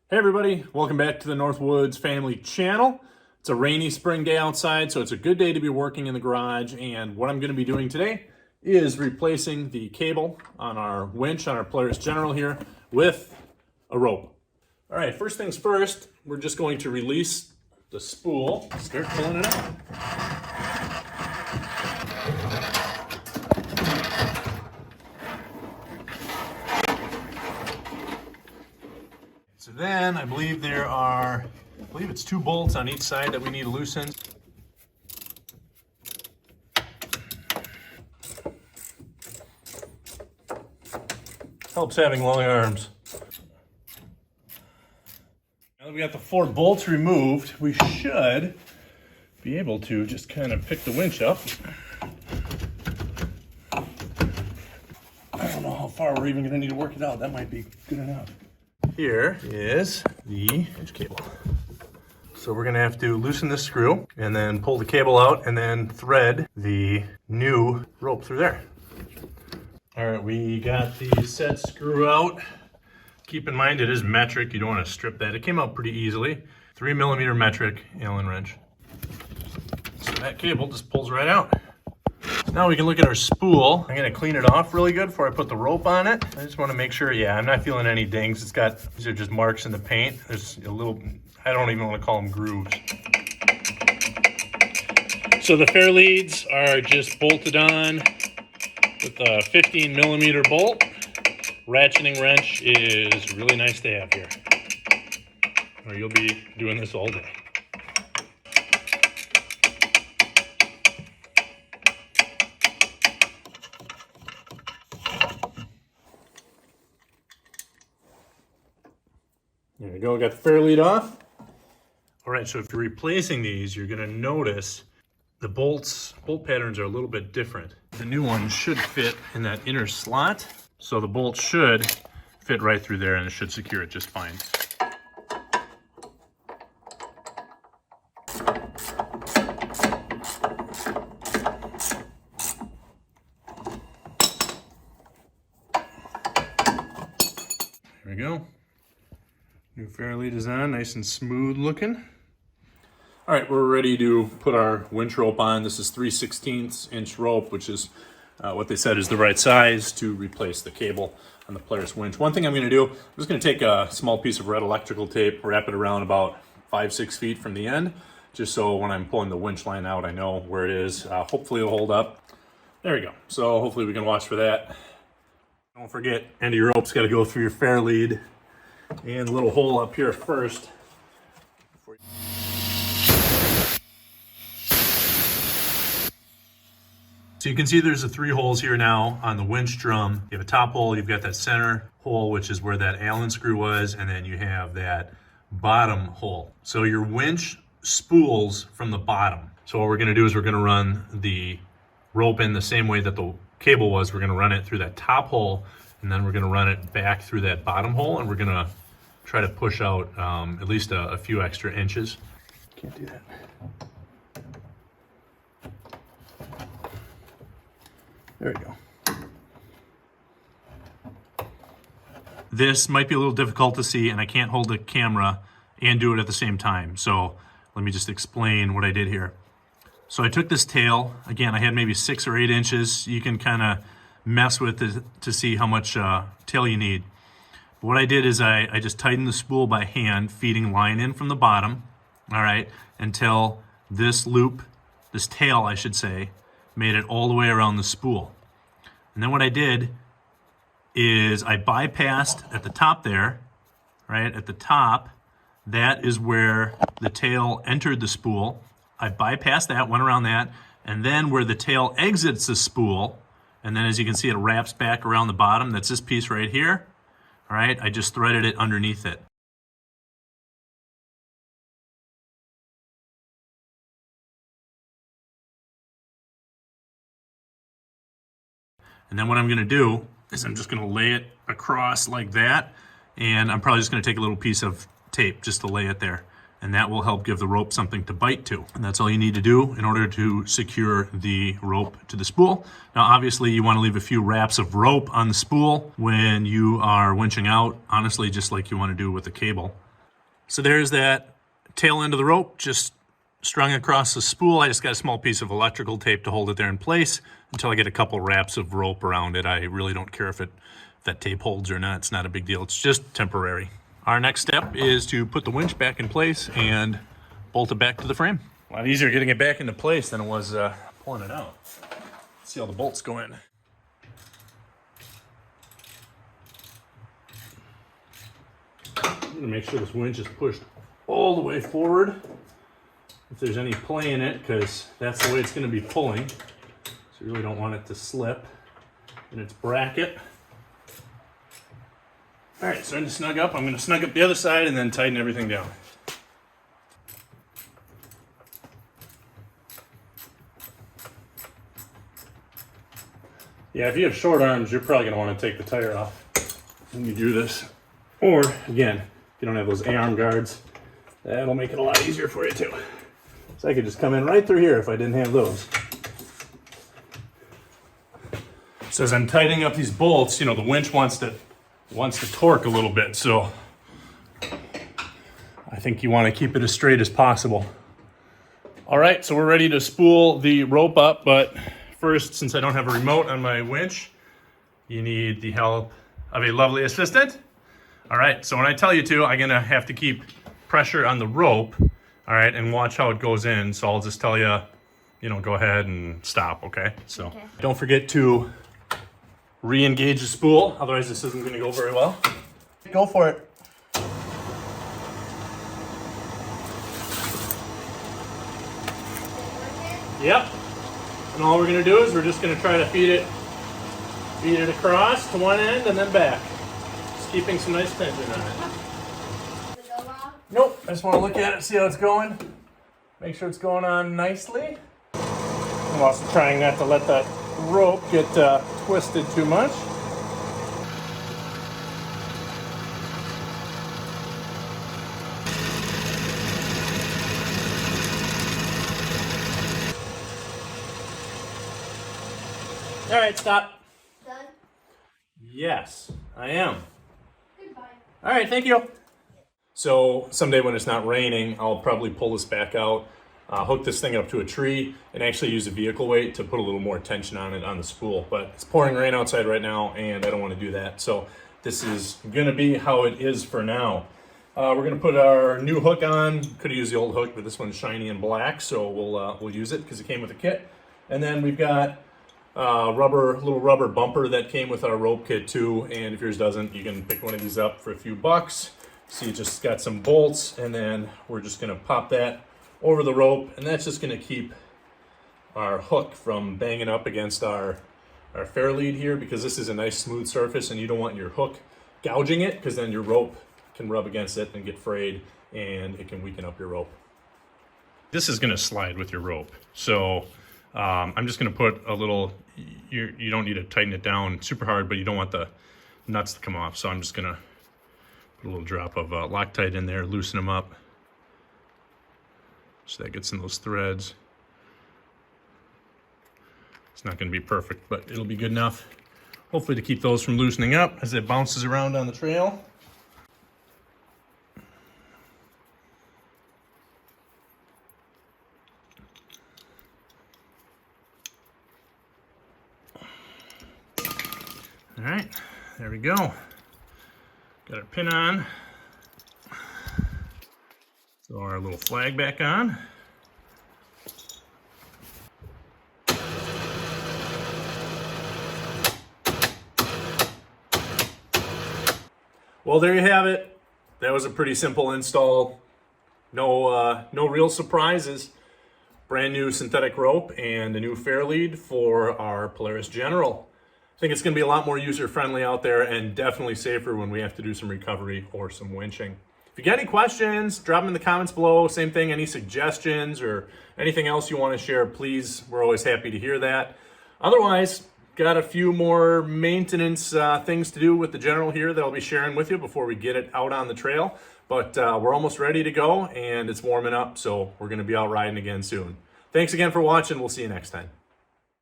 Hey everybody, welcome back to the Northwoods Family Channel. It's a rainy spring day outside, so it's a good day to be working in the garage. And what I'm going to be doing today is replacing the cable on our winch, on our Polaris General here, with a rope. All right, first things first, we're just going to release the spool, start pulling it out. So then I believe it's 2 bolts on each side that we need to loosen. Helps having long arms. Now that we got the 4 bolts removed, we should be able to just kind of pick the winch up. I don't know how far we're even going to need to work it out. That might be good enough. Here is the winch cable. So we're gonna have to loosen this screw and then pull the cable out and then thread the new rope through there. All right, we got the set screw out. Keep in mind it is metric, you don't wanna strip that. It came out pretty easily. 3mm metric Allen wrench. So that cable just pulls right out. Now we can look at our spool. I'm gonna clean it off really good before I put the rope on it. I just wanna make sure, yeah, I'm not feeling any dings. These are just marks in the paint. There's a little, I don't even wanna call them grooves. So the fairleads are just bolted on with a 15mm bolt. Ratcheting wrench is really nice to have here, or you'll be doing this all day. There you go, got the fairlead off. All right, so if you're replacing these, you're gonna notice the bolt patterns are a little bit different. The new one should fit in that inner slot, so the bolt should fit right through there and it should secure it just fine. There we go. New fairlead is on, nice and smooth looking. All right, we're ready to put our winch rope on. This is 3/16 inch rope, which is what they said is the right size to replace the cable on the Polaris winch. One thing I'm gonna do, I'm just gonna take a small piece of red electrical tape, wrap it around about 5-6 feet from the end, just so when I'm pulling the winch line out, I know where it is. Hopefully it'll hold up. There we go. So hopefully we can watch for that. Don't forget, end of your rope's gotta go through your fairlead and a little hole up here first. So you can see there's the 3 holes here now on the winch drum. You have a top hole, you've got that center hole, which is where that Allen screw was, and then you have that bottom hole. So your winch spools from the bottom. So what we're gonna do is we're gonna run the rope in the same way that the cable was. We're gonna run it through that top hole, and then we're gonna run it back through that bottom hole, and we're gonna try to push out at least a few extra inches. Can't do that. There we go. This might be a little difficult to see, and I can't hold the camera and do it at the same time. So let me just explain what I did here. So I took this tail, again, I had maybe 6 or 8 inches. You can kind of mess with it to see how much tail you need. But what I did is I just tightened the spool by hand, feeding line in from the bottom, all right, until this loop, this tail I should say, made it all the way around the spool. And then what I did is I bypassed at the top there, right, at the top, that is where the tail entered the spool. I bypassed that, went around that, and then where the tail exits the spool, and then as you can see, it wraps back around the bottom. That's this piece right here. All right, I just threaded it underneath it. And then what I'm gonna do is I'm just gonna lay it across like that, and I'm probably just gonna take a little piece of tape just to lay it there. And that will help give the rope something to bite to. And that's all you need to do in order to secure the rope to the spool. Now, obviously you wanna leave a few wraps of rope on the spool when you are winching out, honestly, just like you wanna do with the cable. So there's that tail end of the rope just strung across the spool. I just got a small piece of electrical tape to hold it there in place until I get a couple wraps of rope around it. I really don't care if that tape holds or not. It's not a big deal. It's just temporary. Our next step is to put the winch back in place and bolt it back to the frame. A lot easier getting it back into place than it was pulling it out. Let's see how the bolts go in. I'm gonna make sure this winch is pushed all the way forward if there's any play in it, because that's the way it's gonna be pulling. So you really don't want it to slip in its bracket. All right, starting to snug up. I'm gonna snug up the other side and then tighten everything down. Yeah, if you have short arms, you're probably gonna wanna take the tire off when you do this. Or, again, if you don't have those A-arm guards, that'll make it a lot easier for you too. So I could just come in right through here if I didn't have those. So as I'm tightening up these bolts, the winch wants to torque a little bit, so I think you want to keep it as straight as possible. All right, so we're ready to spool the rope up, but first, since I don't have a remote on my winch, you need the help of a lovely assistant. All right, so when I tell you to, I'm gonna have to keep pressure on the rope, all right, and watch how it goes in. So I'll just tell you, go ahead and stop, okay? So Don't forget to re-engage the spool, otherwise this isn't gonna go very well. Go for it. Yep. And all we're gonna do is we're just gonna try to feed it across to one end and then back. Just keeping some nice tension on it. Nope, I just wanna look at it, see how it's going. Make sure it's going on nicely. I'm also trying not to let that rope get twisted too much. All right, stop. Done? Yes, I am. Goodbye. All right, thank you. So someday when it's not raining, I'll probably pull this back out, hook this thing up to a tree, and actually use a vehicle weight to put a little more tension on it on the spool. But it's pouring rain outside right now, and I don't want to do that. So this is going to be how it is for now. We're going to put our new hook on. Could have used the old hook, but this one's shiny and black, so we'll use it because it came with a kit. And then we've got little rubber bumper that came with our rope kit too, and if yours doesn't, you can pick one of these up for a few bucks. See, it just got some bolts, and then we're just gonna pop that over the rope, and that's just gonna keep our hook from banging up against our Fairlead here, because this is a nice smooth surface and you don't want your hook gouging it, because then your rope can rub against it and get frayed, and it can weaken up your rope. This is gonna slide with your rope, so I'm just gonna put a little, you don't need to tighten it down super hard, but you don't want the nuts to come off. So I'm just gonna put a little drop of Loctite in there, loosen them up. So that gets in those threads. It's not gonna be perfect, but it'll be good enough, hopefully, to keep those from loosening up as it bounces around on the trail. All right, there we go. Got our pin on. Throw our little flag back on. Well, there you have it. That was a pretty simple install. No real surprises. Brand new synthetic rope and a new Fairlead for our Polaris General. I think it's going to be a lot more user-friendly out there, and definitely safer when we have to do some recovery or some winching. If you got any questions, drop them in the comments below. Same thing, any suggestions or anything else you want to share, please. We're always happy to hear that. Otherwise, got a few more maintenance things to do with the General here that I'll be sharing with you before we get it out on the trail. But we're almost ready to go, and it's warming up, so we're going to be out riding again soon. Thanks again for watching. We'll see you next time.